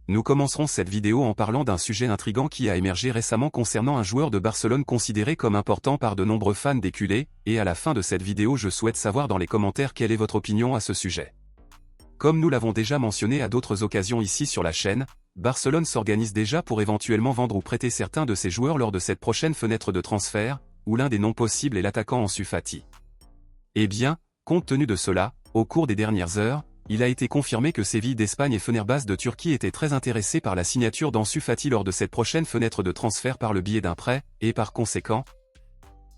Nous commencerons cette vidéo en parlant d'un sujet intrigant qui a émergé récemment concernant un joueur de Barcelone considéré comme important par de nombreux fans des culés, et à la fin de cette vidéo je souhaite savoir dans les commentaires quelle est votre opinion à ce sujet. Comme nous l'avons déjà mentionné à d'autres occasions ici sur la chaîne, Barcelone s'organise déjà pour éventuellement vendre ou prêter certains de ses joueurs lors de cette prochaine fenêtre de transfert, où l'un des noms possibles est l'attaquant Ansu Fati. Eh bien, compte tenu de cela, au cours des dernières heures, il a été confirmé que Séville d'Espagne et Fenerbahçe de Turquie étaient très intéressés par la signature d'Ansu Fati lors de cette prochaine fenêtre de transfert par le biais d'un prêt, et par conséquent,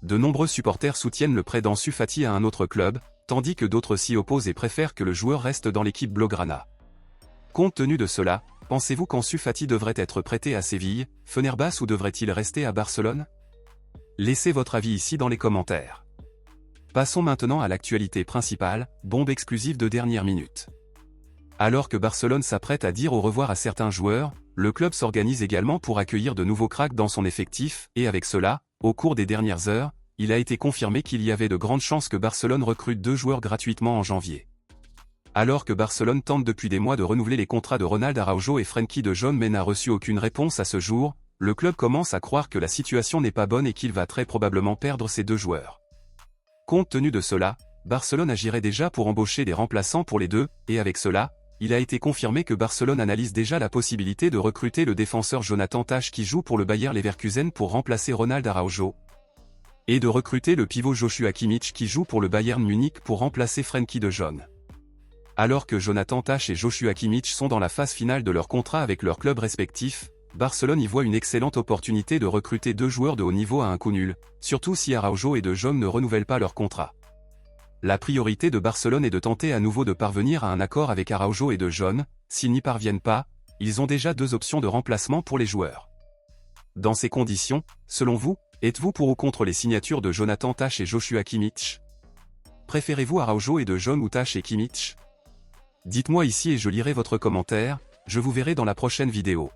de nombreux supporters soutiennent le prêt d'Ansu Fati à un autre club, tandis que d'autres s'y opposent et préfèrent que le joueur reste dans l'équipe blaugrana. Compte tenu de cela, pensez-vous qu'Ansu Fati devrait être prêté à Séville, Fenerbahçe ou devrait-il rester à Barcelone? Laissez votre avis ici dans les commentaires. Passons maintenant à l'actualité principale, bombe exclusive de dernière minute. Alors que Barcelone s'apprête à dire au revoir à certains joueurs, le club s'organise également pour accueillir de nouveaux cracks dans son effectif, et avec cela, au cours des dernières heures, il a été confirmé qu'il y avait de grandes chances que Barcelone recrute 2 joueurs gratuitement en janvier. Alors que Barcelone tente depuis des mois de renouveler les contrats de Ronald Araujo et Frenkie de Jong mais n'a reçu aucune réponse à ce jour, le club commence à croire que la situation n'est pas bonne et qu'il va très probablement perdre ces 2 joueurs. Compte tenu de cela, Barcelone agirait déjà pour embaucher des remplaçants pour les 2, et avec cela, il a été confirmé que Barcelone analyse déjà la possibilité de recruter le défenseur Jonathan Tah qui joue pour le Bayer Leverkusen pour remplacer Ronald Araujo, et de recruter le pivot Joshua Kimmich qui joue pour le Bayern Munich pour remplacer Frenkie de Jong. Alors que Jonathan Tah et Joshua Kimmich sont dans la phase finale de leur contrat avec leurs clubs respectifs, Barcelone y voit une excellente opportunité de recruter 2 joueurs de haut niveau à un coût nul, surtout si Araujo et de Jong ne renouvellent pas leur contrat. La priorité de Barcelone est de tenter à nouveau de parvenir à un accord avec Araujo et de Jong. S'ils n'y parviennent pas, ils ont déjà 2 options de remplacement pour les joueurs. Dans ces conditions, selon vous, êtes-vous pour ou contre les signatures de Jonathan Tah et Joshua Kimmich? Préférez-vous Araujo et de Jong ou Tah et Kimmich? Dites-moi ici et je lirai votre commentaire, je vous verrai dans la prochaine vidéo.